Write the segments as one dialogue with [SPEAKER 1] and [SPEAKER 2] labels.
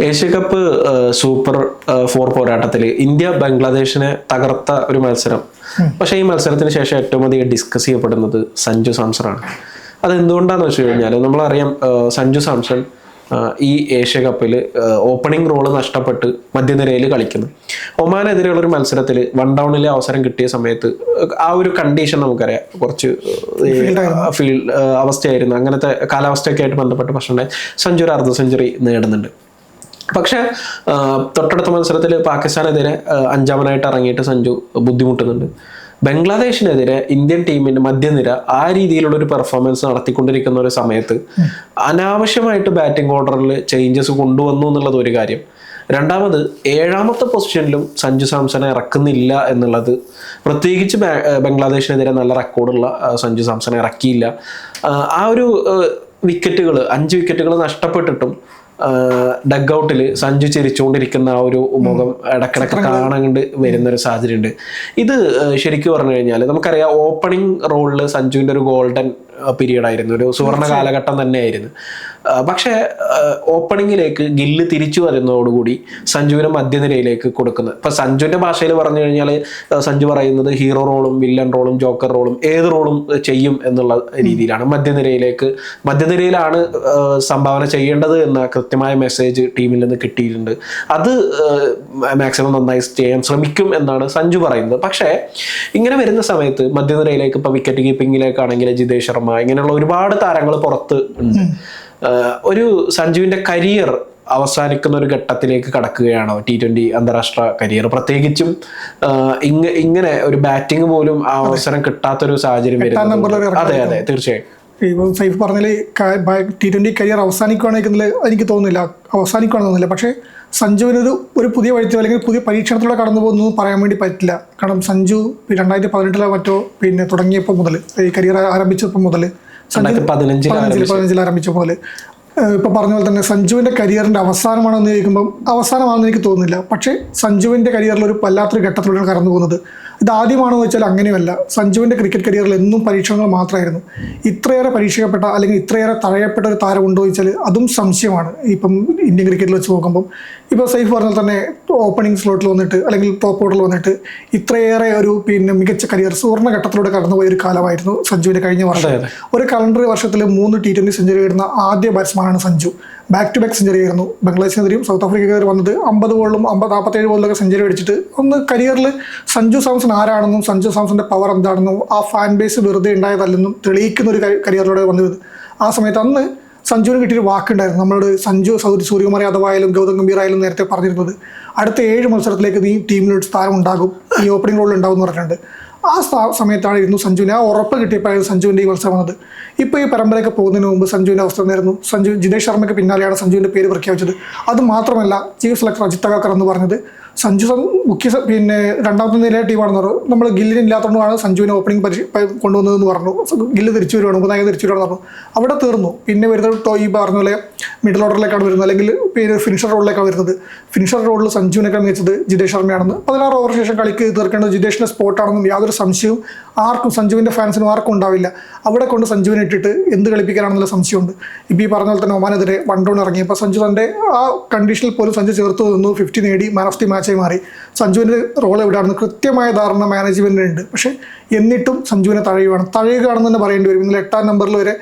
[SPEAKER 1] Asia cup super 4 പോരാട്ടത്തിൽ India ബംഗ്ലാദേശിനെ തകർത്ത ഒരു മത്സരം. പക്ഷേ ഈ മത്സരത്തിന് ശേഷം ഏറ്റവും അധികം ഡിസ്കസ് ചെയ്യപ്പെടുന്നത് സഞ്ജു സാംസണാണ്. അതെന്തുകൊണ്ടാണെന്ന് വെച്ച് കഴിഞ്ഞാൽ നമ്മളറിയാം, സഞ്ജു സാംസൺ ഈ ഏഷ്യ കപ്പിൽ ഓപ്പണിംഗ് റോള് നഷ്ടപ്പെട്ട് മധ്യനിരയിൽ കളിക്കുന്നു. ഒമാനെതിരെയുള്ള ഒരു മത്സരത്തിൽ 1 ഡൗണിലെ അവസരം കിട്ടിയ സമയത്ത് ആ ഒരു കണ്ടീഷൻ നമുക്കറിയാം, കുറച്ച് അവസ്ഥയായിരുന്നു. അങ്ങനത്തെ കാലാവസ്ഥയൊക്കെ ആയിട്ട് ബന്ധപ്പെട്ട് പ്രശ്നമുണ്ടായി. സഞ്ജു ഒരു അർദ്ധ സെഞ്ചുറി നേടുന്നുണ്ട്. പക്ഷെ തൊട്ടടുത്ത മത്സരത്തിൽ പാകിസ്ഥാനെതിരെ 5ാമനായിട്ട് ഇറങ്ങിയിട്ട് സഞ്ജു ബുദ്ധിമുട്ടുന്നുണ്ട്. ബംഗ്ലാദേശിനെതിരെ ഇന്ത്യൻ ടീമിന്റെ മധ്യനിര ആ രീതിയിലുള്ള ഒരു പെർഫോമൻസ് നടത്തിക്കൊണ്ടിരിക്കുന്ന ഒരു സമയത്ത് അനാവശ്യമായിട്ട് ബാറ്റിംഗ് ഓർഡറിൽ ചേഞ്ചസ് കൊണ്ടുവന്നു എന്നുള്ളത് ഒരു കാര്യം. രണ്ടാമത് 7ാമത്തെ പൊസിഷനിലും സഞ്ജു സാംസണെ ഇറക്കുന്നില്ല എന്നുള്ളത്, പ്രത്യേകിച്ച് ബംഗ്ലാദേശിനെതിരെ നല്ല റെക്കോർഡുള്ള സഞ്ജു സാംസണെ ഇറക്കിയില്ല. ആ ഒരു 5 വിക്കറ്റുകൾ നഷ്ടപ്പെട്ടിട്ടും ഡഗ് ഔട്ടിൽ സഞ്ജു ചിരിച്ചുകൊണ്ടിരിക്കുന്ന ആ ഒരു മുഖം ഇടക്കിടക്ക് കാണാണ്ട് വരുന്നൊരു സാഹചര്യം ഉണ്ട്. ഇത് ശരിക്കും പറഞ്ഞു കഴിഞ്ഞാൽ നമുക്കറിയാം, ഓപ്പണിംഗ് റോളിൽ സഞ്ജുവിൻ്റെ ഒരു ഗോൾഡൻ പീരീഡ് ആയിരുന്നു, ഒരു സുവർണ കാലഘട്ടം തന്നെയായിരുന്നു. പക്ഷേ ഓപ്പണിങ്ങിലേക്ക് ഗില്ല് തിരിച്ചു വരുന്നതോടുകൂടി സഞ്ജുവിനെ മധ്യനിരയിലേക്ക് കൊടുക്കുന്നത്. ഇപ്പം സഞ്ജുവിൻ്റെ ഭാഷയിൽ പറഞ്ഞു കഴിഞ്ഞാൽ സഞ്ജു പറയുന്നത് ഹീറോ റോളും വില്ലൻ റോളും ജോക്കർ റോളും ഏത് റോളും ചെയ്യും എന്നുള്ള രീതിയിലാണ്. മധ്യനിരയിലാണ് സംഭാവന ചെയ്യേണ്ടത് എന്ന കൃത്യമായ മെസ്സേജ് ടീമിൽ നിന്ന് കിട്ടിയിട്ടുണ്ട്. അത് മാക്സിമം നന്നായി ചെയ്യാൻ ശ്രമിക്കും എന്നാണ് സഞ്ജു പറയുന്നത്. പക്ഷേ ഇങ്ങനെ വരുന്ന സമയത്ത് മധ്യനിരയിലേക്ക് ഇപ്പോൾ വിക്കറ്റ് കീപ്പിങ്ങിലേക്കാണെങ്കിൽ ജിതേഷ് ശർമ്മ, ഇങ്ങനെയുള്ള ഒരുപാട് താരങ്ങൾ പുറത്ത് ഉണ്ട്. ഒരു സഞ്ജുവിന്റെ കരിയർ അവസാനിക്കുന്ന ഒരു ഘട്ടത്തിലേക്ക് കടക്കുകയാണോ T20 അന്താരാഷ്ട്ര കരിയർ? പ്രത്യേകിച്ചും ഇങ്ങനെ ഒരു ബാറ്റിംഗ് പോലും ആ അവസരം കിട്ടാത്തൊരു സാഹചര്യം വരുന്നത്. അതെ അതെ, തീർച്ചയായും.
[SPEAKER 2] ഇപ്പം സൈഫ് പറഞ്ഞാൽ T20 കരിയർ അവസാനിക്കുകയാണെങ്കിൽ എനിക്ക് തോന്നുന്നില്ല. പക്ഷേ സഞ്ജുവിനൊരു പുതിയ വഴിത്തോ അല്ലെങ്കിൽ പുതിയ പരീക്ഷണത്തിലൂടെ കടന്നു പോകുന്നതെന്ന് പറയാൻ വേണ്ടി പറ്റില്ല. കാരണം സഞ്ജു 2018 മറ്റോ തുടങ്ങിയപ്പോൾ മുതൽ, ഈ കരിയർ ആരംഭിച്ചപ്പോൾ മുതൽ, 2015 ആരംഭിച്ച പോലെ, ഇപ്പം പറഞ്ഞ പോലെ തന്നെ സഞ്ജുവിൻ്റെ കരിയറിൻ്റെ അവസാനമാണെന്ന് ചോദിക്കുമ്പം അവസാനമാണെന്ന് എനിക്ക് തോന്നുന്നില്ല. പക്ഷേ സഞ്ജുവിൻ്റെ കരിയറിൽ ഒരു വല്ലാത്തൊരു ഘട്ടത്തിലൂടെ കടന്നു പോകുന്നത്. ഇതാദ്യമാണെന്ന് വെച്ചാൽ അങ്ങനെയല്ല. സഞ്ജുവിൻ്റെ ക്രിക്കറ്റ് കരിയറിൽ എന്നും പരീക്ഷണങ്ങൾ മാത്രമായിരുന്നു. ഇത്രയേറെ പരീക്ഷിക്കപ്പെട്ട അല്ലെങ്കിൽ ഇത്രയേറെ തഴയപ്പെട്ട ഒരു താരം ഉണ്ടോ ചോദിച്ചാൽ അതും സംശയമാണ്. ഇപ്പം ഇന്ത്യൻ ക്രിക്കറ്റിൽ വെച്ച് നോക്കുമ്പം ഇപ്പോൾ സൈഫ് പറഞ്ഞാൽ തന്നെ ഓപ്പണിംഗ് സ്ലോട്ടിൽ വന്നിട്ട് അല്ലെങ്കിൽ ടോപ്പ് ഓർഡറിൽ വന്നിട്ട് ഇത്രയേറെ ഒരു മികച്ച കരിയർ സുവർണ്ണ ഘട്ടത്തിലൂടെ കടന്നുപോയ ഒരു കാലമായിരുന്നു സഞ്ജുവിൻ്റെ കഴിഞ്ഞ വർഷം. ഒരു കലണ്ടർ വർഷത്തിൽ 3 T20 സെഞ്ചുറി നേടുന്ന ആദ്യ ബാറ്റ്സ്മാനാണ് Sanju. Back to back century ആയിരുന്നു. ബംഗ്ലാദേശിനെതിരെയും സൗത്ത് ആഫ്രിക്കയ്ക്കെതിരെ വന്നത് 50 ബോളിലും 47 ബോളിലൊക്കെ സെഞ്ചുറി അടിച്ചിട്ട് ഒന്ന് കരിയറിൽ സഞ്ജു സാംസൺ ആരാണെന്നും സഞ്ജു സാംസന്റെ പവർ എന്താണെന്നും ആ ഫാൻ ബേസ് വെറുതെ ഉണ്ടായതല്ലെന്നും തെളിയിക്കുന്ന ഒരു കരിയറിലൂടെ വന്നത്. ആ സമയത്ത് അന്ന് സഞ്ജുവിന് കിട്ടിയൊരു വാക്കുണ്ടായിരുന്നു നമ്മളോട്. സൂര്യകുമാർ യാദവ് ആയാലും ഗൗതം ഗംഭീർ ആയാലും നേരത്തെ പറഞ്ഞിരുന്നത്, അടുത്ത 7 മത്സരത്തിലേക്ക് നീ ടീമിനൊരു സ്ഥാനം ഉണ്ടാകും, ഈ ഓപ്പണിംഗ് റോളിൽ ഉണ്ടാവും എന്ന് പറഞ്ഞിട്ടുണ്ട്. ആ സമയത്താണ് സഞ്ജുവിന് ആ ഉറപ്പ് കിട്ടിയപ്പോഴായിരുന്നു സഞ്ജുവിൻ്റെ ഈ മത്സരം വന്നത്. ഇപ്പോൾ ഈ പരമ്പരയൊക്കെ പോകുന്നതിന് മുമ്പ് സഞ്ജുവിൻ്റെ അവസ്ഥ നേരുന്നു. ജിതേഷ് ശർമ്മയ്ക്ക് പിന്നാലെയാണ് സഞ്ജുവിൻ്റെ പേര് പ്രഖ്യാപിച്ചത്. അത് മാത്രമല്ല, ചീഫ് സെലക്ടർ അജിത് അഗാക്കർ എന്ന് പറഞ്ഞത് സഞ്ജു രണ്ടാമത്തെ നിലയിലെ ടീമാണെന്ന് പറഞ്ഞു. നമ്മൾ ഗില്ലിന് ഇല്ലാത്തതുകൊണ്ടാണ് സഞ്ജുവിനെ ഓപ്പണിംഗ് കൊണ്ടുവന്നതെന്ന് പറഞ്ഞു. ഗില്ല് തിരിച്ചു വരുവാണ്, ഉപനായകൻ തിരിച്ചു വരുവാണെന്ന് പറഞ്ഞു. അവിടെ തീർന്നു. പിന്നെ വരുന്നത് ഈ പറഞ്ഞ പോലെ മിഡിൽ ഓർഡറിലേക്കാണ് വരുന്നത്, അല്ലെങ്കിൽ ഫിനിഷർ റോളിലേക്കാണ് വരുന്നത്. ഫിനിഷർ റോളിൽ സഞ്ജുവിനൊക്കെ മികച്ചത് ജിതേഷ് ശർമ്മയാണെന്ന്, 16 ഓവർ ശേഷം കളിക്ക് തീർക്കേണ്ടത് ജിതേഷിൻ്റെ സ്പോട്ടാണെന്നും യാതൊരു സംശയവും സഞ്ജുവിൻ്റെ ഫാൻസിനും ആർക്കും ഉണ്ടാവില്ല. അവിടെ കൊണ്ട് സഞ്ജുവിനെ ഇട്ടിട്ട് എന്ത് കളിപ്പിക്കാനാണെന്നുള്ള സംശയമുണ്ട്. ഇപ്പോൾ ഈ പറഞ്ഞ പോലെ തന്നെ ഒമാനെതിരെ 1 ഡൗൺ ഇറങ്ങിയപ്പോൾ സഞ്ജു തൻ്റെ ആ കണ്ടീഷനിൽ പോലും സഞ്ജു ചേർത്ത് നിന്നു, 50 നേടി, മാൻ ഓഫ് ദി മാച്ചായി മാറി. സഞ്ജുവിൻ്റെ റോൾ എവിടെയാണെന്ന് കൃത്യമായ ധാരണ മാനേജ്മെൻറ്റിനുണ്ട്. പക്ഷേ എന്നിട്ടും സഞ്ജുവിനെ തഴയുകയാണെന്ന് തന്നെ പറയേണ്ടി വരും. ഇന്നലെ 8ാം നമ്പറിൽ വരെ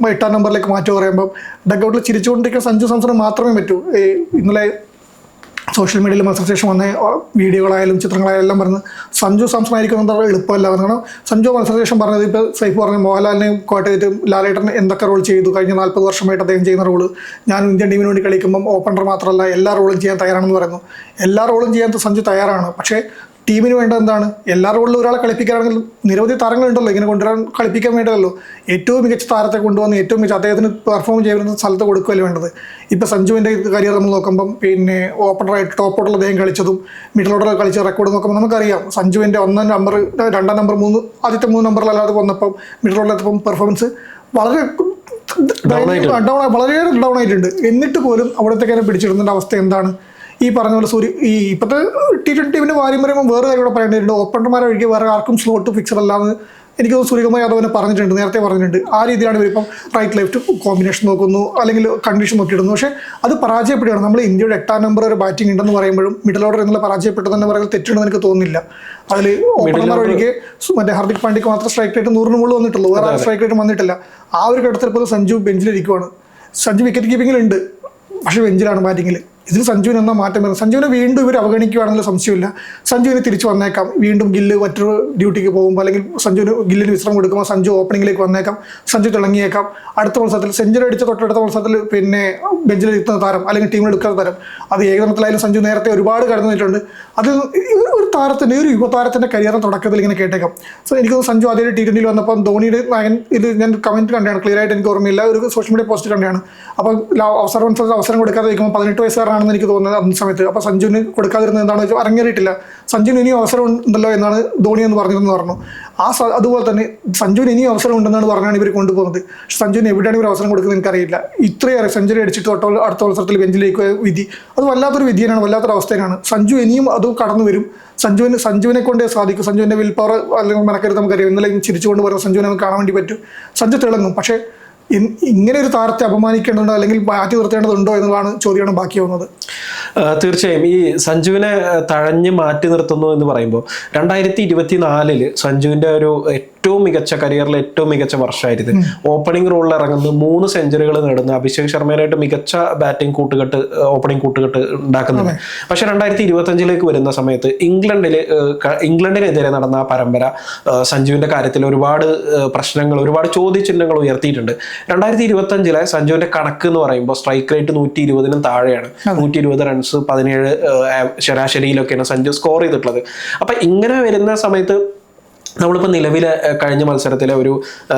[SPEAKER 2] 8ാം നമ്പറിലേക്ക് മാറ്റി പറയുമ്പോൾ ഡഗ് ഔട്ടിൽ ചിരിച്ചുകൊണ്ടിരിക്കുന്ന സഞ്ജു സാംസണ് മാത്രമേ പറ്റൂ. ഇന്നലെ സോഷ്യൽ മീഡിയയിൽ മത്സരശേഷം വന്ന വീഡിയോകളായാലും ചിത്രങ്ങളായാലും എല്ലാം പറഞ്ഞ് സഞ്ജു സാംസൺ ആയിരിക്കും എന്താ എളുപ്പമല്ല. കാരണം സഞ്ജു മത്സരശേഷം പറഞ്ഞത്, ഇപ്പോൾ സൈഫ് പറഞ്ഞ മോഹൻലാലിനെയും കോട്ടയത്തും ലാലേട്ടൻ എന്തൊക്കെ റോൾ ചെയ്തു കഴിഞ്ഞ 40 വർഷമായിട്ട് അദ്ദേഹം ചെയ്യുന്ന റോള്, ഞാൻ ഇന്ത്യൻ ടീമിന് വേണ്ടി കളിക്കുമ്പം ഓപ്പണർ മാത്രമല്ല എല്ലാ റോളും ചെയ്യാൻ തയ്യാറാണെന്ന് പറയുന്നു. എല്ലാ റോളും ചെയ്യാൻ സഞ്ജു തയ്യാറാണ്. പക്ഷേ ടീമിന് വേണ്ടത് എന്താണ്? എല്ലാ റോളിലും ഒരാളെ കളിപ്പിക്കുകയാണെങ്കിൽ നിരവധി താരങ്ങളുണ്ടല്ലോ, ഇങ്ങനെ കൊണ്ടുവരാൻ കളിപ്പിക്കാൻ വേണ്ടതല്ലോ. ഏറ്റവും മികച്ച താരത്തെ കൊണ്ടുവന്ന് ഏറ്റവും മികച്ച അദ്ദേഹത്തിന് പെർഫോം ചെയ്യുന്ന സ്ഥലത്ത് കൊടുക്കുകയല്ലേ വേണ്ടത്. ഇപ്പോൾ സഞ്ജുവിൻ്റെ കരിയർ നമ്മൾ നോക്കുമ്പം ഓപ്പണറായിട്ട് ടോപ്പ് ഓർഡറിൽ അദ്ദേഹം കളിച്ചതും മിഡിൽ ഓർഡറിൽ കളിച്ച റെക്കോർഡ് നോക്കുമ്പോൾ നമുക്കറിയാം സഞ്ജുവിൻ്റെ 1ാം നമ്പർ 2ാം നമ്പർ ആദ്യത്തെ 3 നമ്പറിലല്ലാതെ വന്നപ്പം മിഡിൽ ഓർഡറിലെത്തപ്പം പെർഫോമൻസ് വളരെ ഡൗൺ ആയിട്ടുണ്ട്. എന്നിട്ട് പോലും അവിടത്തേക്ക് പിടിച്ചിടുന്നതിൻ്റെ അവസ്ഥ എന്താണ്? ഈ പറഞ്ഞ പോലെ ഇപ്പോഴത്തെ T20 ടീമിൻ്റെ കാര്യം പറയുമ്പോൾ വേറെ കാര്യം കൂടെ പറയേണ്ടതുണ്ട്. ഓപ്പണർമാരെ ഒഴികെ വേറെ ആർക്കും സ്ലോട്ട് ഫിക്സർ അല്ലാന്ന് എനിക്ക് സൂര്യകുമാർ യാദവിനെ നേരത്തെ പറഞ്ഞിട്ടുണ്ട്. ആ രീതിയിലാണ് ഇവരിപ്പം റൈറ്റ് ലെഫ്റ്റ് കോമ്പിനേഷൻ നോക്കുന്നു, അല്ലെങ്കിൽ കണ്ടീഷൻ നോക്കിയിടുന്നു. പക്ഷേ അത് പരാജയപ്പെടുകയാണ്. നമ്മൾ ഇന്ത്യയുടെ 8ാം നമ്പർ ഒരു ബാറ്റിംഗ് ഉണ്ടെന്ന് പറയുമ്പോഴും മിഡിൽ ഓർഡർ എന്നുള്ള പരാജയപ്പെട്ടതെന്ന് പറയുന്നത് തെറ്റുണ്ടെന്ന് എനിക്ക് തോന്നുന്നില്ല. അതിൽ ഓപ്പണർമാർ ഒഴികെ മറ്റേ ഹാർദിക് പാണ്ഡ്യക്ക് മാത്രം സ്ട്രൈക്ക് റേറ്റ് 100 മുകളിൽ വന്നിട്ടുള്ളൂ, വേറെ സ്ട്രൈക്ക് റേറ്റ് വന്നിട്ടില്ല. ആ ഒരു ഘട്ടത്തിൽ ഇപ്പോൾ സഞ്ജു ബെഞ്ചിലിരിക്കുവാണ്. സഞ്ജു വിക്കറ്റ് കീപ്പിങ്ങിലുണ്ട്, പക്ഷേ ബെഞ്ചിലാണ് ബാറ്റിങ്ങിൽ. ഇതിൽ സഞ്ജുവിന് എന്നാ മാറ്റം വരുന്നത്? സഞ്ജുവിനെ വീണ്ടും ഇവർ അവഗണിക്കുകയാണെന്നുള്ള സംശയമില്ല. സഞ്ജുവിന് തിരിച്ചു വന്നേക്കാം, വീണ്ടും ഗില്ല് മറ്റൊരു ഡ്യൂട്ടിക്ക് പോകുമ്പോൾ, അല്ലെങ്കിൽ ഗില്ലിന് വിശ്രമം കൊടുക്കുമ്പോൾ സഞ്ജു ഓപ്പണിങ്ങിലേക്ക് വന്നേക്കാം, സഞ്ജു തിളങ്ങിയേക്കാം. അടുത്ത മത്സരത്തിൽ സെഞ്ചുറി അടിച്ച തൊട്ടടുത്ത മത്സരത്തിൽ പിന്നെ ബെഞ്ചിലിരുത്തുന്ന താരം അല്ലെങ്കിൽ ടീമിൽ എടുക്കുന്ന താരം, അത് ഏകദിനത്തിലായാലും സഞ്ജു നേരത്തെ ഒരുപാട് കടന്നു വന്നിട്ടുണ്ട്. അത് ഒരു താരത്തിൻ്റെ ഒരു യുവതാരത്തിൻ്റെ കരിയറിന് തുടക്കത്തിൽ ഇങ്ങനെ കേട്ടേക്കാം. സോ എനിക്ക് സഞ്ജു ആദ്യം T20 വന്നപ്പം ധോണിയുടെ നായകൻ, ഇത് ഞാൻ കമൻറ്റ് കണ്ടാണ്, ക്ലിയർ ആയിട്ട് എനിക്ക് ഓർമ്മയില്ല, ഒരു സോഷ്യൽ മീഡിയ പോസ്റ്റ് കണ്ടാണ്. അപ്പോൾ അവസരം കൊടുക്കാതെ വയ്ക്കുമ്പോൾ 18 വയസ്സുകാരനാണെന്ന് എനിക്ക് തോന്നുന്നത് അന്ന സമയത്ത്. അപ്പോൾ സഞ്ജുവിന് കൊടുക്കാതിരുന്നത് എന്താണെന്ന് വെച്ചാൽ അരങ്ങേറിയിട്ടില്ല. സഞ്ജുവിന് ഇനിയും അവസരം ഉണ്ടല്ലോ എന്നാണ് ധോണി എന്ന് പറഞ്ഞിരുന്നു പറഞ്ഞു. അതുപോലെ തന്നെ സഞ്ജുവിന് ഇനിയും അവസരം ഉണ്ടെന്നാണ് പറഞ്ഞാണ് ഇവർ കൊണ്ടുപോകുന്നത്. പക്ഷെ സഞ്ജുവിന് എവിടെയാണ് ഇവർ അവസരം കൊടുക്കുന്നത് എനിക്കറിയില്ല. ഇത്രയേറെ സെഞ്ചുറി അടിച്ചിട്ട് അടുത്ത മത്സരത്തിൽ ബെഞ്ചിലേക്ക് വിധി, അത് വല്ലാത്തൊരു വിധിയാണ്, വല്ലാത്തൊരു അവസ്ഥയാണ്. സഞ്ജു ഇനിയും അത് കടന്നു വരും. സഞ്ജുവിനെ കൊണ്ടേ സാധിക്കും. സഞ്ജുവിൻ്റെ വിൽ പവർ അല്ലെങ്കിൽ മനക്കരുത് നമുക്കറിയാം. ഇന്നലെ ചിരിച്ചുകൊണ്ട് പറയുന്ന സഞ്ജുവിനെ നമുക്ക് കാണാൻ വേണ്ടി പറ്റും. സഞ്ജു തിളങ്ങും. പക്ഷേ ഇങ്ങനെ ഒരു താരത്തെ അപമാനിക്കേണ്ടതുണ്ടോ അല്ലെങ്കിൽ മാറ്റി നിർത്തേണ്ടതുണ്ടോ എന്നുള്ളതാണ് ചോദ്യമാണ് ബാക്കിയാവുന്നത്.
[SPEAKER 1] തീർച്ചയായും ഈ സഞ്ജുവിനെ തഴഞ്ഞ് മാറ്റി നിർത്തുന്നു എന്ന് പറയുമ്പോൾ 2024 സഞ്ജുവിൻ്റെ ഒരു ഏറ്റവും മികച്ച കരിയറിലെ ഏറ്റവും മികച്ച വർഷമായിരുന്നു. ഓപ്പണിംഗ് റോളിൽ ഇറങ്ങുന്ന 3 സെഞ്ചുറികൾ നേടുന്ന അഭിഷേക് ശർമ്മേനായിട്ട് മികച്ച ബാറ്റിംഗ് ഓപ്പണിംഗ് കൂട്ടുകെട്ട് ഉണ്ടാക്കുന്നുണ്ട്. പക്ഷെ 2025 വരുന്ന സമയത്ത് ഇംഗ്ലണ്ടിനെതിരെ നടന്ന ആ പരമ്പര സഞ്ജുവിന്റെ കാര്യത്തിൽ ഒരുപാട് പ്രശ്നങ്ങൾ, ഒരുപാട് ചോദ്യചിഹ്നങ്ങൾ ഉയർത്തിയിട്ടുണ്ട്. 2025 സഞ്ജുവിന്റെ കണക്ക് എന്ന് പറയുമ്പോൾ സ്ട്രൈക്ക് റേറ്റ് 120 താഴെയാണ്. 120 റൺസ് 17 ശരാശരിയിലൊക്കെയാണ് സഞ്ജു സ്കോർ ചെയ്തിട്ടുള്ളത്. അപ്പൊ ഇങ്ങനെ വരുന്ന സമയത്ത് നമ്മളിപ്പോൾ നിലവിലെ കഴിഞ്ഞ മത്സരത്തിലെ ഒരു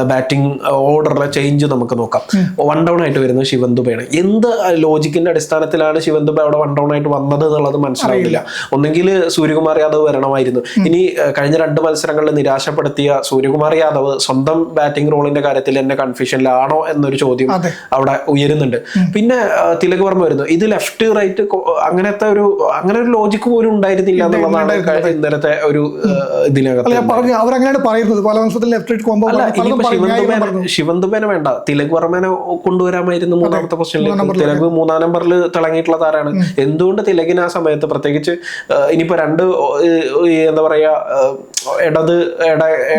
[SPEAKER 1] ബാറ്റിംഗ് ഓർഡറിലെ ചേഞ്ച് നമുക്ക് നോക്കാം. 1 ഡൗൺ ആയിട്ട് വരുന്നത് ശിവൻ ദുബെയാണ്. എന്ത് ലോജിക്കിന്റെ അടിസ്ഥാനത്തിലാണ് ശിവൻ ദുബെ അവിടെ 1 ഡൗൺ ആയിട്ട് വന്നത് എന്നുള്ളത് മനസ്സിലാവുന്നില്ല. ഒന്നെങ്കിൽ സൂര്യകുമാർ യാദവ് വരണമായിരുന്നു. ഇനി കഴിഞ്ഞ 2 മത്സരങ്ങളിൽ നിരാശപ്പെടുത്തിയ സൂര്യകുമാർ യാദവ് സ്വന്തം ബാറ്റിംഗ് റോളിന്റെ കാര്യത്തിൽ എന്നെ കൺഫ്യൂഷനിലാണോ എന്നൊരു ചോദ്യം അവിടെ ഉയരുന്നുണ്ട്. പിന്നെ തിലക് വർമ്മ വരുന്നു. ഇത് ലെഫ്റ്റ് റൈറ്റ് അങ്ങനത്തെ ഒരു ലോജിക്ക് പോലും ഉണ്ടായിരുന്നില്ല എന്നുള്ളതാണ് ഇന്നലത്തെ ഒരു ഇതിനകത്ത്
[SPEAKER 2] അവരങ്ങനെയാണ് പറയുന്നത്. പല മത്സരത്തിൽ ലെഫ്റ്റ് റൈറ്റ് കോംബോ.
[SPEAKER 1] ശിവൻ ദുബേനെ വേണ്ട, തിലക് വർമ്മനെ കൊണ്ടുവരാമായിരുന്നു 3ാമത്തെ പൊസിഷനിൽ. തിലക് 3ാം നമ്പറിൽ തിളങ്ങിയിട്ടുള്ള താരാണ്. എന്തുകൊണ്ട് തിലകിന് ആ സമയത്ത്, പ്രത്യേകിച്ച് ഇനിയിപ്പോ 2 എന്താ പറയാ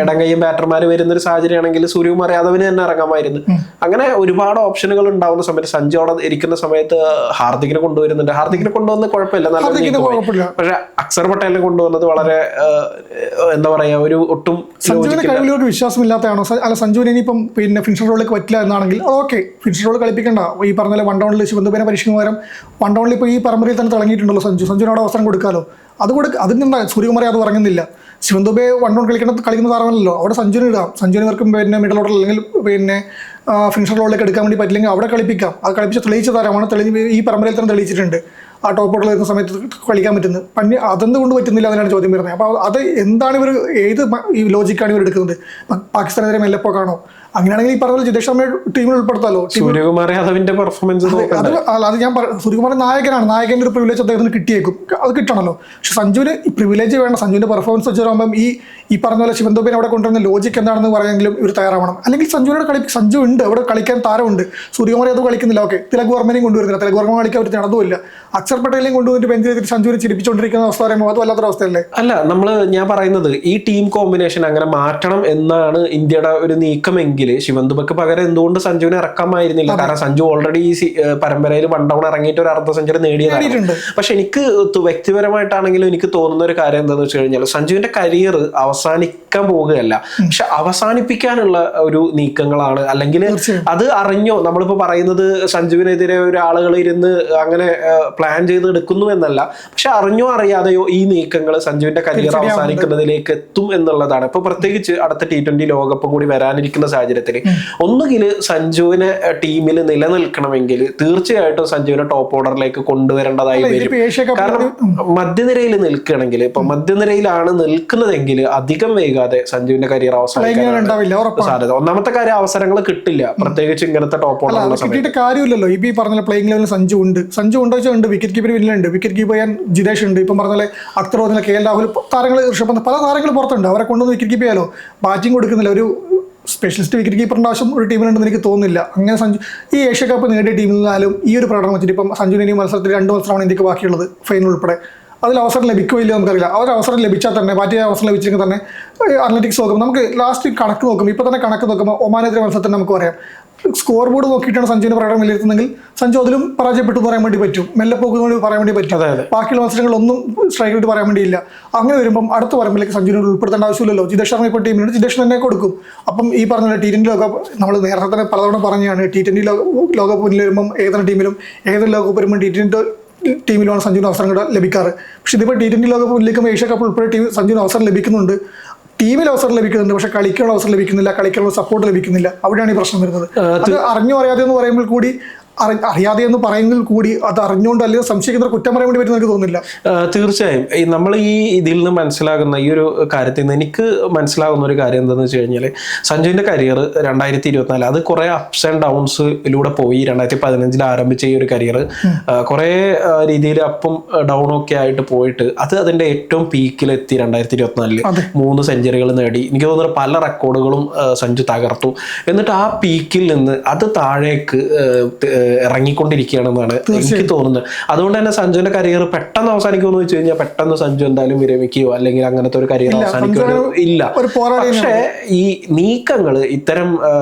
[SPEAKER 1] ഇടങ്കയും ബാറ്റർമാർ വരുന്നൊരു സാഹചര്യമാണെങ്കിൽ സൂര്യകുമാർ യാദവിന് തന്നെ ഇറങ്ങാമായിരുന്നു. അങ്ങനെ ഒരുപാട് ഓപ്ഷനുകൾ ഉണ്ടാവുന്ന സമയത്ത് സഞ്ജു അവിടെ ഇരിക്കുന്ന സമയത്ത് ഹാർദിക്കിനെ കൊണ്ടുവരുന്നുണ്ട്. ഹാർദിക്കിനെ കൊണ്ടുവന്ന് കുഴപ്പമില്ല, നല്ല. പക്ഷെ അക്സർ പട്ടേലിനെ കൊണ്ടുവന്നത് വളരെ എന്താ പറയാ ഒരു ഒട്ടും
[SPEAKER 2] സഞ്ജുവിന്റെ കഴിവിലോട്ട് വിശ്വാസമില്ലാത്തതാണോ? അല്ല, സഞ്ജുവിന് ഇനിയിപ്പം പിന്നെ ഫിനിഷർ റോളിലേക്ക് പറ്റില്ല എന്നാണെങ്കിൽ ഓക്കെ, ഫിനിഷർ റോൾ കളിപ്പിക്കണ്ട. ഈ പറഞ്ഞ 1 ഡൗണിൽ ശിവൻ ദുബെനെ പരീക്ഷിക്കുന്ന പകരം 1 ഡൗണിൽ ഇപ്പോൾ ഈ പരമ്പരയിൽ തന്നെ തുടങ്ങിയിട്ടുണ്ടല്ലോ സഞ്ജുവിനോട് അവസരം കൊടുക്കാമല്ലോ. അതിനെന്താ സൂര്യകുമാർ യാദവ് പറയുന്നില്ല. ശിവൻ ദുബെ 1 ഡൗൺ കളിക്കുന്ന താരമല്ലല്ലോ. അവിടെ സഞ്ജുവിന് ഇടാം. സഞ്ജുവിന് ഇവർക്കും പിന്നെ മിഡിൽ ഓർഡർ അല്ലെങ്കിൽ പിന്നെ ഫിനിഷർ റോളിലേക്ക് എടുക്കാൻ വേണ്ടി പറ്റില്ലെങ്കിൽ അവിടെ കളിപ്പിക്കാം. അത് കളിപ്പിച്ച് തെളിയിച്ച താരമാണ്. ഈ പരമ്പരയിൽ തന്നെ തെളിയിച്ചിട്ടുണ്ട്. ആ ടോപ്പ് ഓർഡറിൽ വരുന്ന സമയത്ത് കളിക്കാൻ പറ്റുന്നത്. അതെന്തുകൊണ്ട് പറ്റുന്നില്ല അതിനാണ് ചോദ്യം വരുന്നത്. അപ്പോൾ അത് എന്താണ് ഇവർ, ഏത് ഈ ലോജിക്കാണ് ഇവർ എടുക്കുന്നത്? പാകിസ്ഥാനെതിരെ മെല്ലപ്പോക്കാണോ? അങ്ങനെയാണെങ്കിൽ ഈ പറഞ്ഞ ജിതേഷ് ശർമ്മയെ ടീമിൽ ഉൾപ്പെടുത്താലോ.
[SPEAKER 1] സൂര്യകുമാർ യാദവിന്റെ പെർഫോമൻസ്
[SPEAKER 2] അത് ഞാൻ സൂര്യകുമാർ നായകനാണ്. നായകന്റെ ഒരു പ്രിവിലേജ് അദ്ദേഹത്തിന് കിട്ടിയേക്കും, അത് കിട്ടണമല്ലോ. പക്ഷെ സഞ്ജുവിന് ഈ പ്രിവിലേജ് വേണ്ട. സഞ്ജുവിന്റെ പെർഫോമൻസ് വെച്ചാകുമ്പം ഈ പറഞ്ഞ പോലെ ശിവൻ ദുബെനെ അവിടെ കൊണ്ടുവരുന്ന ലോജിക്ക് എന്താണെന്ന് പറയാമെങ്കിലും ഇവർ തയ്യാറാവണം. അല്ലെങ്കിൽ സഞ്ജു ഉണ്ട്, അവിടെ കളിക്കാൻ താരമുണ്ട്. സൂര്യകുമാർ യാദവ് കളിക്കുന്നില്ല, ഓക്കെ. തിലക് വർമ്മനെയും കൊണ്ടുവരുന്നില്ല. തിലക് വർമ്മ കളിക്കാൻ ഒരു നടന്നുമില്ല. അക്സർ പട്ടേലിനെയും കൊണ്ടുവന്നിട്ട് ബെഞ്ചിൽ സഞ്ജുവിനെ ചിരിപ്പിച്ചുകൊണ്ടിരിക്കുന്ന അവസ്ഥ പറയുമ്പോൾ അത് വല്ലാത്തൊരു അവസ്ഥയല്ലേ?
[SPEAKER 1] അല്ല, ഞാൻ പറയുന്നത് ഈ ടീം കോമ്പിനേഷൻ അങ്ങനെ മാറ്റണം എന്നാണ് ഇന്ത്യയുടെ ഒരു നീക്കമെങ്കിൽ ശിവൻ ദുബെക്ക് പകരം എന്തുകൊണ്ട് സഞ്ജുവിനെ ഇറക്കാമായിരുന്നില്ല? കാരണം സഞ്ജു ഓൾറെഡി ഈ പരമ്പരയിൽ 1 ഡൗൺ ഇറങ്ങിയിട്ട് ഒരു അർദ്ധ സെഞ്ചുറി നേടിയതാണ്. പക്ഷെ എനിക്ക് വ്യക്തിപരമായിട്ടാണെങ്കിലും എനിക്ക് തോന്നുന്ന ഒരു കാര്യം എന്താണെന്ന് വെച്ച് കഴിഞ്ഞാൽ സഞ്ജുവിന്റെ കരിയർ അവസാനിക്കാൻ പോവുകയല്ല, പക്ഷെ അവസാനിപ്പിക്കാനുള്ള ഒരു നീക്കങ്ങളാണ്. അല്ലെങ്കിൽ അത് അറിഞ്ഞോ, നമ്മളിപ്പോ പറയുന്നത് സഞ്ജുവിനെതിരെ ഒരാളുകൾ ഇരുന്ന് അങ്ങനെ പ്ലാൻ ചെയ്ത് എടുക്കുന്നു എന്നല്ല, പക്ഷെ അറിഞ്ഞോ അറിയാതെയോ ഈ നീക്കങ്ങൾ സഞ്ജുവിന്റെ കരിയർ അവസാനിക്കുന്നതിലേക്ക് എത്തും എന്നുള്ളതാണ്. ഇപ്പൊ പ്രത്യേകിച്ച് അടുത്ത T20 ലോകകപ്പ് കൂടി വരാനിരിക്കുന്ന സാഹചര്യം സാഹചര്യത്തിൽ ഒന്നുകിൽ സഞ്ജുവിനെ ടീമിൽ നിലനിൽക്കണമെങ്കിൽ തീർച്ചയായിട്ടും സഞ്ജുവിനെ ടോപ്പ് ഓർഡറിലേക്ക് കൊണ്ടുവരേണ്ടതായി വരും. കാരണം മധ്യനിരയിൽ നിൽക്കുകയാണെങ്കിൽ ഇപ്പൊ മധ്യനിരയിലാണ് നിൽക്കുന്നതെങ്കിൽ അധികം വൈകാതെ സഞ്ജുവിന്റെ കരിയർ അവസാനിക്കാൻ സാധ്യത. ഒന്നാമത്തെ കാര്യം അവസരങ്ങൾ കിട്ടില്ല, പ്രത്യേകിച്ച് ഇങ്ങനത്തെ ടോപ്പ് ഓർഡറിലുള്ള
[SPEAKER 2] കിട്ടിയിട്ട് കാര്യമില്ലല്ലോ. ഈ പറഞ്ഞ പ്ലേയിങ് ലെവലിൽ സഞ്ജു ഉണ്ട് ഉണ്ടോ വെച്ചാൽ വിക്കറ്റ് കീപ്പർ പിന്നിലുണ്ട്, വിക്കറ്റ് കീപ്പർ ചെയ്യാൻ ജിതേഷ് ഉണ്ട്, ഇപ്പം പറഞ്ഞ അക്തർ പറഞ്ഞ KL രാഹുൽ താരങ്ങൾ, ഋഷഭ് പന്ത്, പല താരങ്ങൾ പുറത്തുണ്ട്. അവരെ കൊണ്ടൊന്ന് വിക്കറ്റ് കീപ്പ് ചെയ്യാലോ. ബാറ്റിംഗ് കൊടുക്കുന്നില്ല, ഒരു സ്പെഷ്യലിസ്റ്റ് വിക്കറ്റ് കീപ്പറിൻ്റെ ആവശ്യം ഒരു ടീമിനുണ്ടെന്ന് എനിക്ക് തോന്നുന്നില്ല. അങ്ങനെ സഞ്ജു ഈ ഏഷ്യ കപ്പ് നേടിയ ടീമിൽ നിന്നാലും ഈ ഒരു പ്രകടനം വെച്ചിട്ട് ഇപ്പം സഞ്ജുവിന് ഇനി മത്സരത്തിൽ 2 മത്സരമാണ് ഇന്ത്യക്ക് ബാക്കിയുള്ളത്, ഫൈനൽ ഉൾപ്പെടെ. അതിൽ അവസരം ലഭിക്കില്ല നമുക്കറിയില്ല. അവർ അവസരം ലഭിച്ചാൽ തന്നെ, ബാറ്റ് ചെയ്യാൻ അവസരം ലഭിച്ചെങ്കിൽ തന്നെ അത്ലറ്റിക്സ് നോക്കുമ്പോൾ നമുക്ക് ലാസ്റ്റ് കണക്ക് നോക്കും. ഇപ്പോൾ തന്നെ കണക്ക് നോക്കുമ്പോൾ ഒമാനെതിരെ മത്സരത്തിൽ നമുക്ക് പറയാം സ്കോർ ബോർഡ് നോക്കിയിട്ടാണ് സഞ്ജുവിന്റെ പ്രകടനം വിലയിരുത്തുന്നെങ്കിൽ സഞ്ജു അതിലും പരാജയപ്പെട്ടു പറയാൻ വേണ്ടി പറ്റും, മെല്ലെ പോകുന്നതിന് പറയാൻ വേണ്ടി പറ്റും. ബാക്കിയുള്ള മത്സരങ്ങളൊന്നും സ്ട്രൈക്ക് ഔട്ട് പറയാൻ വേണ്ടിയില്ല. അങ്ങനെ വരുമ്പം അടുത്ത പറയുമ്പോഴേക്ക് സഞ്ജുവിനെ ഉൾപ്പെടുത്തേണ്ട ആവശ്യമില്ലല്ലോ. ജിതേഷ് ശർമ്മ ഇപ്പോൾ ടീമിനുണ്ട്, ജിതേഷ് തന്നെ കൊടുക്കും. അപ്പം ഈ പറഞ്ഞ T20 ലോകകപ്പ് നമ്മൾ നേരത്തെ തന്നെ പലതവണ പറഞ്ഞാണ്, T20 ലോകകപ്പ് മുന്നിൽ വരുമ്പം ഏതൊരു ടീമിലും ഏതൊരു ലോകകപ്പ് വരുമ്പോൾ T20 ടീമിലാണ് സഞ്ജുവിന് അവസരം ലഭിക്കാറ്. പക്ഷെ ഇതിപ്പോൾ T20 ലോകകപ്പ് മുന്നിലേക്കും ഏഷ്യ കപ്പ് ഉൾപ്പെടെ സഞ്ജുവിന് അവസരം ലഭിക്കുന്നുണ്ട്, ടീമിൽ അവസരം ലഭിക്കുന്നുണ്ട്. പക്ഷെ കളിക്കാനുള്ള അവസരം ലഭിക്കുന്നില്ല, കളിക്കാനുള്ള സപ്പോർട്ട് ലഭിക്കുന്നില്ല. അവിടെയാണ് ഈ പ്രശ്നം വരുന്നത്. അത് അറിഞ്ഞോ അറിയാതെ എന്ന് പറയുമ്പോൾ കൂടി, അറിയാതെ എന്ന് പറയുമെങ്കിൽ കൂടി അത് അറിഞ്ഞുകൊണ്ട് അല്ലെങ്കിൽ സംശയിക്കുന്ന കുറ്റം പറയാൻ വേണ്ടി പറ്റുന്ന എനിക്ക് തോന്നുന്നില്ല.
[SPEAKER 1] തീർച്ചയായും നമ്മൾ ഈ ഇതിൽ നിന്ന് മനസ്സിലാകുന്ന ഈ ഒരു കാര്യത്തിൽ നിന്ന് എനിക്ക് മനസ്സിലാകുന്ന ഒരു കാര്യം എന്താണെന്ന് വെച്ച് കഴിഞ്ഞാൽ, സഞ്ജുവിന്റെ കരിയർ 2024 അത് കുറെ അപ്സ് ആൻഡ് ഡൗൺസിലൂടെ പോയി. 2015 ആരംഭിച്ച ഈ ഒരു കരിയർ കുറെ രീതിയിൽ അപ്പും ഡൗണും ഒക്കെ ആയിട്ട് പോയിട്ട് അത് അതിന്റെ ഏറ്റവും പീക്കിലെത്തി. 2024 3 സെഞ്ചുറികൾ നേടി. എനിക്ക് തോന്നുന്നു പല റെക്കോർഡുകളും സഞ്ജു തകർത്തു. എന്നിട്ട് ആ പീക്കിൽ നിന്ന് അത് താഴേക്ക് ഇറങ്ങിക്കൊണ്ടിരിക്കുകയാണെന്നാണ് എനിക്ക് തോന്നുന്നത്. അതുകൊണ്ട് തന്നെ സഞ്ജുവിന്റെ കരിയർ പെട്ടെന്ന് അവസാനിക്കുമെന്ന് വെച്ച് കഴിഞ്ഞാൽ പെട്ടെന്ന് സഞ്ജു എന്തായാലും വിരമിക്കുകയോ അല്ലെങ്കിൽ അങ്ങനത്തെ ഒരു കരിയർ അവസാനിക്കുകയോ ഇല്ല. പക്ഷേ ഈ നീക്കങ്ങൾ, ഇത്തരം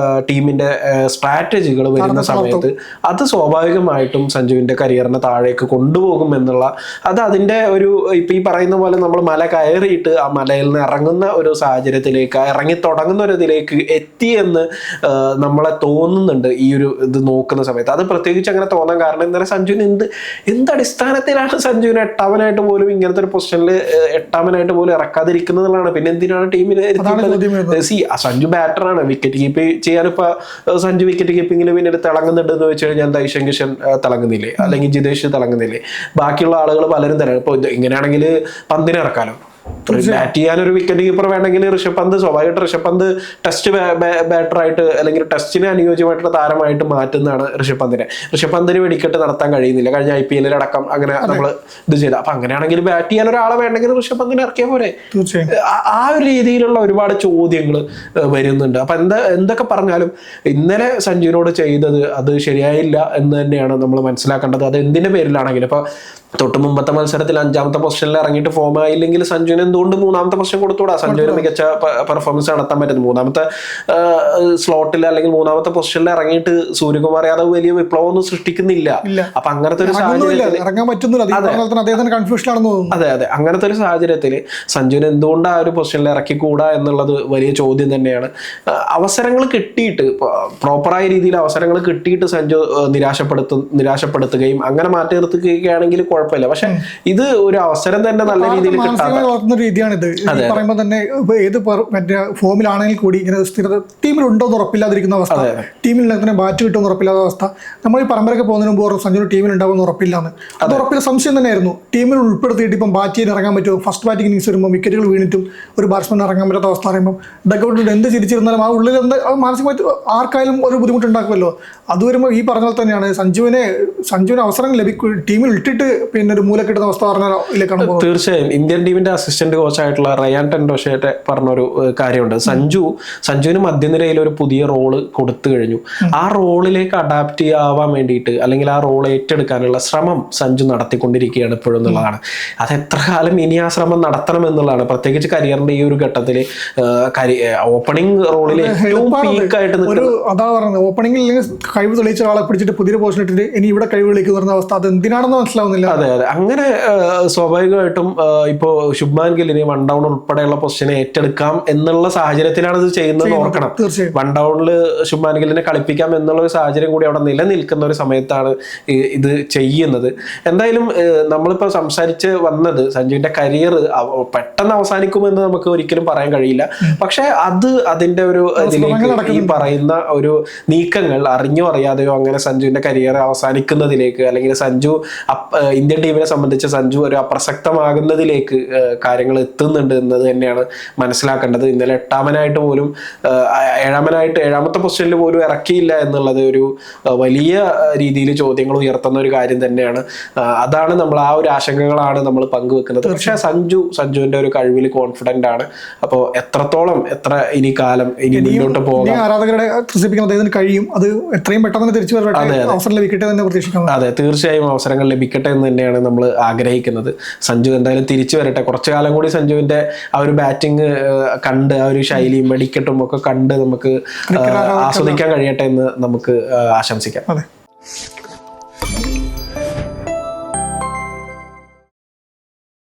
[SPEAKER 1] ടീമിന്റെ സ്ട്രാറ്റജികൾ വരുന്ന സമയത്ത് അത് സ്വാഭാവികമായിട്ടും സഞ്ജുവിന്റെ കരിയറിനെ താഴേക്ക് കൊണ്ടുപോകും എന്നുള്ള, അത് അതിന്റെ ഒരു ഇപ്പൊ ഈ പറയുന്ന പോലെ നമ്മൾ മല കയറിയിട്ട് ആ മലയിൽ നിന്ന് ഇറങ്ങുന്ന ഒരു സാഹചര്യത്തിലേക്ക്, ഇറങ്ങി തുടങ്ങുന്ന ഒരു ഇതിലേക്ക് എത്തി എന്ന് നമ്മളെ തോന്നുന്നുണ്ട് ഈ ഒരു ഇത് നോക്കുന്ന സമയത്ത്. അത് പ്രത്യേകിച്ച് അങ്ങനെ തോന്നാൻ കാരണം എന്തായാലും സഞ്ജുവിന് എന്ത് അടിസ്ഥാനത്തിലാണ് സഞ്ജുവിന് 8ാമനായിട്ട് പോലും ഇങ്ങനത്തെ ഒരു പൊസിഷനിൽ 8ാമനായിട്ട് പോലും ഇറക്കാതിരിക്കുന്നതാണ്. പിന്നെ എന്തിനാണ് ടീമിൽ സഞ്ജു ബാറ്ററാണ്, വിക്കറ്റ് കീപ്പ് ചെയ്യാൻ. ഇപ്പൊ സഞ്ജു വിക്കറ്റ് കീപ്പിങ്ങിൽ പിന്നീട് തിളങ്ങുന്നുണ്ട് എന്ന് വെച്ച് കഴിഞ്ഞാൽ എന്താ ഇഷൻ കിഷൻ തിളങ്ങുന്നില്ലേ, അല്ലെങ്കിൽ ജിതേഷ് തിളങ്ങുന്നില്ലേ, ബാക്കിയുള്ള ആളുകൾ പലരും തരാം. ഇപ്പൊ ഇങ്ങനെയാണെങ്കിൽ പന്തിനെ ഇറക്കാലോ. ബാറ്റ് ചെയ്യാൻ ഒരു വിക്കറ്റ് കീപ്പർ വേണമെങ്കിൽ ഋഷഭ് പന്ത്, സ്വാഭാവികമായിട്ട് ഋഷഭ് പന്ത് ടെസ്റ്റ് ബാറ്ററായിട്ട് അല്ലെങ്കിൽ ടെസ്റ്റിന് അനുയോജ്യമായിട്ടുള്ള താരമായിട്ട് മാറ്റുന്നതാണ് ഋഷഭ് പന്തിനെ. ഋഷഭ് പന്തിന് വെടിക്കെട്ട് നടത്താൻ കഴിയുന്നില്ല, കഴിഞ്ഞ IPL അടക്കം അങ്ങനെ നമ്മൾ ഇത് ചെയ്ത. അപ്പൊ അങ്ങനെയാണെങ്കിൽ ബാറ്റ് ചെയ്യാൻ ഒരാളെ വേണമെങ്കിൽ ഋഷഭ് പന്തിനെ ഇറക്കിയാൽ പോരെ. ആ ഒരു രീതിയിലുള്ള ഒരുപാട് ചോദ്യങ്ങൾ വരുന്നുണ്ട്. അപ്പൊ എന്തൊക്കെ പറഞ്ഞാലും ഇന്നലെ സഞ്ജുവിനോട് ചെയ്തത് അത് ശരിയായില്ല എന്ന് തന്നെയാണ് നമ്മൾ മനസ്സിലാക്കേണ്ടത്. അത് എന്തിന്റെ പേരിലാണെങ്കിലും. ഇപ്പൊ തൊട്ട് മുമ്പത്തെ മത്സരത്തിൽ 5ാമത്തെ പൊസിഷനിൽ ഇറങ്ങിയിട്ട് ഫോം ആയില്ലെങ്കിൽ സഞ്ജുവിന് എന്തുകൊണ്ട് 3ാമത്തെ പൊസിഷൻ കൊടുത്തുകൂടാ? സഞ്ജുവിന് മികച്ച പെർഫോമൻസ് നടത്താൻ പറ്റും. 3ാമത്തെ സ്ലോട്ടിൽ അല്ലെങ്കിൽ 3ാമത്തെ പൊസിഷനിൽ ഇറങ്ങിയിട്ട് സൂര്യകുമാർ യാദവ് വലിയ വിപ്ലവം ഒന്നും സൃഷ്ടിക്കുന്നില്ല. അപ്പൊ അങ്ങനത്തെ ഒരു സാഹചര്യത്തിൽ അതെ അങ്ങനത്തെ ഒരു സാഹചര്യത്തിൽ സഞ്ജുവിന് എന്തുകൊണ്ട് ആ ഒരു പൊസിഷനിൽ ഇറക്കിക്കൂടാ എന്നുള്ളത് വലിയ ചോദ്യം തന്നെയാണ്. അവസരങ്ങൾ കിട്ടിയിട്ട്, പ്രോപ്പറായ രീതിയിൽ അവസരങ്ങൾ കിട്ടിയിട്ട് സഞ്ജു നിരാശപ്പെടുത്തുകയും അങ്ങനെ മാറ്റി നിർത്തുകയാണെങ്കിൽ കുഴപ്പമില്ല. പക്ഷെ ഇത് ഒരു അവസരം തന്നെ നല്ല രീതിയിൽ
[SPEAKER 2] വളർത്തുന്ന രീതിയാണിത്. പറയുമ്പോൾ തന്നെ ഏത് മറ്റേ ഫോമിലാണെങ്കിൽ കൂടി ഇങ്ങനെ സ്ഥിരത ടീമിലുണ്ടോ എന്ന് ഉറപ്പില്ലാതിരിക്കുന്ന അവസ്ഥ, ടീമിൽ തന്നെ ബാറ്റ് കിട്ടുമെന്ന് ഉറപ്പില്ലാത്ത അവസ്ഥ. നമ്മൾ ഈ പരമ്പരയ്ക്ക് പോകുന്നതിന് മുമ്പ് സഞ്ജു ടീമിൽ ഉണ്ടാവുമെന്ന് ഉറപ്പില്ലാന്ന്. അത് ഉറപ്പില്ല, സംശയം തന്നെയായിരുന്നു. ടീമിൽ ഉൾപ്പെടുത്തിയിട്ട് ഇപ്പം ബാറ്റ് ചെയ്യാൻ ഇറങ്ങാൻ പറ്റുമോ? ഫസ്റ്റ് ബാറ്റിംഗ് ഇന്നിങ്സ് വരുമ്പോൾ വിക്കറ്റുകൾ വീണിട്ടും ഒരു ബാറ്റ്സ്മാൻ ഇറങ്ങാൻ പറ്റാത്ത അവസ്ഥ പറയുമ്പോൾ ഡഗ്ഔട്ടിൽ എന്ത് ചിരിച്ചിരുന്നാലും ആ ഉള്ളിൽ എന്താ മാനസികമായിട്ട് ആർക്കായാലും ഒരു ബുദ്ധിമുട്ടുണ്ടാക്കുമല്ലോ. അത് വരുമ്പോൾ ഈ പറഞ്ഞ പോലെ തന്നെയാണ് സഞ്ജുവിന് അവസരം ലഭിക്കും, ടീമിൽ ഇട്ടിട്ട് പിന്നെ ഒരു മൂല കിട്ടുന്ന അവസ്ഥ പറഞ്ഞാൽ.
[SPEAKER 1] തീർച്ചയായും ഇന്ത്യൻ ടീമിന്റെ അസിസ്റ്റന്റ് കോച്ചായിട്ടുള്ള റയാൻ ടെൻഡോഷേറ്റെ പറഞ്ഞൊരു കാര്യമുണ്ട്. സഞ്ജുവിന് മധ്യനിരയിൽ ഒരു പുതിയ റോള് കൊടുത്തു കഴിഞ്ഞു. ആ റോളിലേക്ക് അഡാപ്റ്റ് ചെയ്യാവാൻ വേണ്ടിയിട്ട് അല്ലെങ്കിൽ ആ റോൾ ഏറ്റെടുക്കാനുള്ള ശ്രമം സഞ്ജു നടത്തിക്കൊണ്ടിരിക്കുകയാണ് ഇപ്പോഴും എന്നുള്ളതാണ്. അത് എത്ര കാലം ഇനി ആ ശ്രമം നടത്തണം എന്നുള്ളതാണ്. പ്രത്യേകിച്ച് കരിയറിന്റെ ഈ ഒരു ഘട്ടത്തിൽ ഓപ്പണിംഗ് റോളിൽ ഏറ്റവും പീക്കായിട്ട്
[SPEAKER 2] അതാ പറഞ്ഞത്. ഓപ്പണിംഗിൽ കഴിവ് തെളിയിച്ച ആളെ പിടിച്ചിട്ട് പുതിയ പൊസിഷൻ ഇട്ടിട്ട് ഇനി ഇവിടെ കഴിവ് തെളിയിക്കുന്ന അവസ്ഥ അത് എന്തിനാണെന്ന് മനസ്സിലാവുന്നില്ല.
[SPEAKER 1] അതെ അതെ അങ്ങനെ സ്വാഭാവികമായിട്ടും ഇപ്പോൾ ശുഭ്മാൻ ഗില്ലിനെ വൺ ഡൗൺ ഉൾപ്പെടെയുള്ള പൊസിഷനെ ഏറ്റെടുക്കാം എന്നുള്ള സാഹചര്യത്തിലാണ് ഇത് ചെയ്യുന്നത് ഓർക്കണം.
[SPEAKER 2] തീർച്ചയായും
[SPEAKER 1] വൺ ഡൗണിൽ ശുഭ്മാൻ ഗില്ലിനെ കളിപ്പിക്കാം എന്നുള്ള ഒരു സാഹചര്യം കൂടി അവിടെ നിലനിൽക്കുന്ന ഒരു സമയത്താണ് ഇത് ചെയ്യുന്നത്. എന്തായാലും നമ്മളിപ്പോൾ സംസാരിച്ച് വന്നത് സഞ്ജുവിന്റെ കരിയർ പെട്ടെന്ന് അവസാനിക്കുമെന്ന് നമുക്ക് ഒരിക്കലും പറയാൻ കഴിയില്ല. പക്ഷെ അതിന്റെ ഒരു ഇതിലേക്ക് ഈ പറയുന്ന ഒരു നീക്കങ്ങൾ അറിഞ്ഞോ അറിയാതെയോ അങ്ങനെ സഞ്ജുവിന്റെ കരിയർ അവസാനിക്കുന്നതിലേക്ക്, അല്ലെങ്കിൽ സഞ്ജു ഇന്ത്യൻ ടീമിനെ സംബന്ധിച്ച് സഞ്ജു ഒരു അപ്രസക്തമാകുന്നതിലേക്ക് കാര്യങ്ങൾ എത്തുന്നുണ്ട് എന്നത് തന്നെയാണ് മനസ്സിലാക്കേണ്ടത്. ഇന്നലെ ഏഴാമത്തെ പൊസിഷനിൽ പോലും ഇറക്കിയില്ല എന്നുള്ളത് ഒരു വലിയ രീതിയിൽ ചോദ്യങ്ങൾ ഉയർത്തുന്ന ഒരു കാര്യം തന്നെയാണ്. അതാണ് നമ്മൾ ആ ഒരു ആശങ്കകളാണ് നമ്മൾ പങ്കുവെക്കുന്നത്. പക്ഷെ സഞ്ജുവിന്റെ ഒരു കഴിവിൽ കോൺഫിഡന്റ് ആണ്. അപ്പോൾ ഇനി കാലം മുന്നോട്ട് പോകാം,
[SPEAKER 2] ആരാധകരുടെ കഴിയും, അത് എത്രയും പെട്ടെന്ന് തിരിച്ചു വരട്ടെ, അവസരം ലഭിക്കട്ടെ തന്നെ പ്രതീക്ഷിക്കണം.
[SPEAKER 1] അതെ, തീർച്ചയായും അവസരങ്ങൾ ലഭിക്കട്ടെ എന്ന് തന്നെയാണ് നമ്മൾ ആഗ്രഹിക്കുന്നത്. സഞ്ജു എന്തായാലും തിരിച്ചു വരട്ടെ. കുറച്ചു കാലം കൂടി സഞ്ജുവിന്റെ ആ ഒരു ബാറ്റിംഗ് കണ്ട്, ആ ഒരു ശൈലിയും വെടിക്കെട്ടും ഒക്കെ കണ്ട് നമുക്ക് ആസ്വദിക്കാൻ കഴിയട്ടെ എന്ന് നമുക്ക് ആശംസിക്കാം.
[SPEAKER 2] അതെ.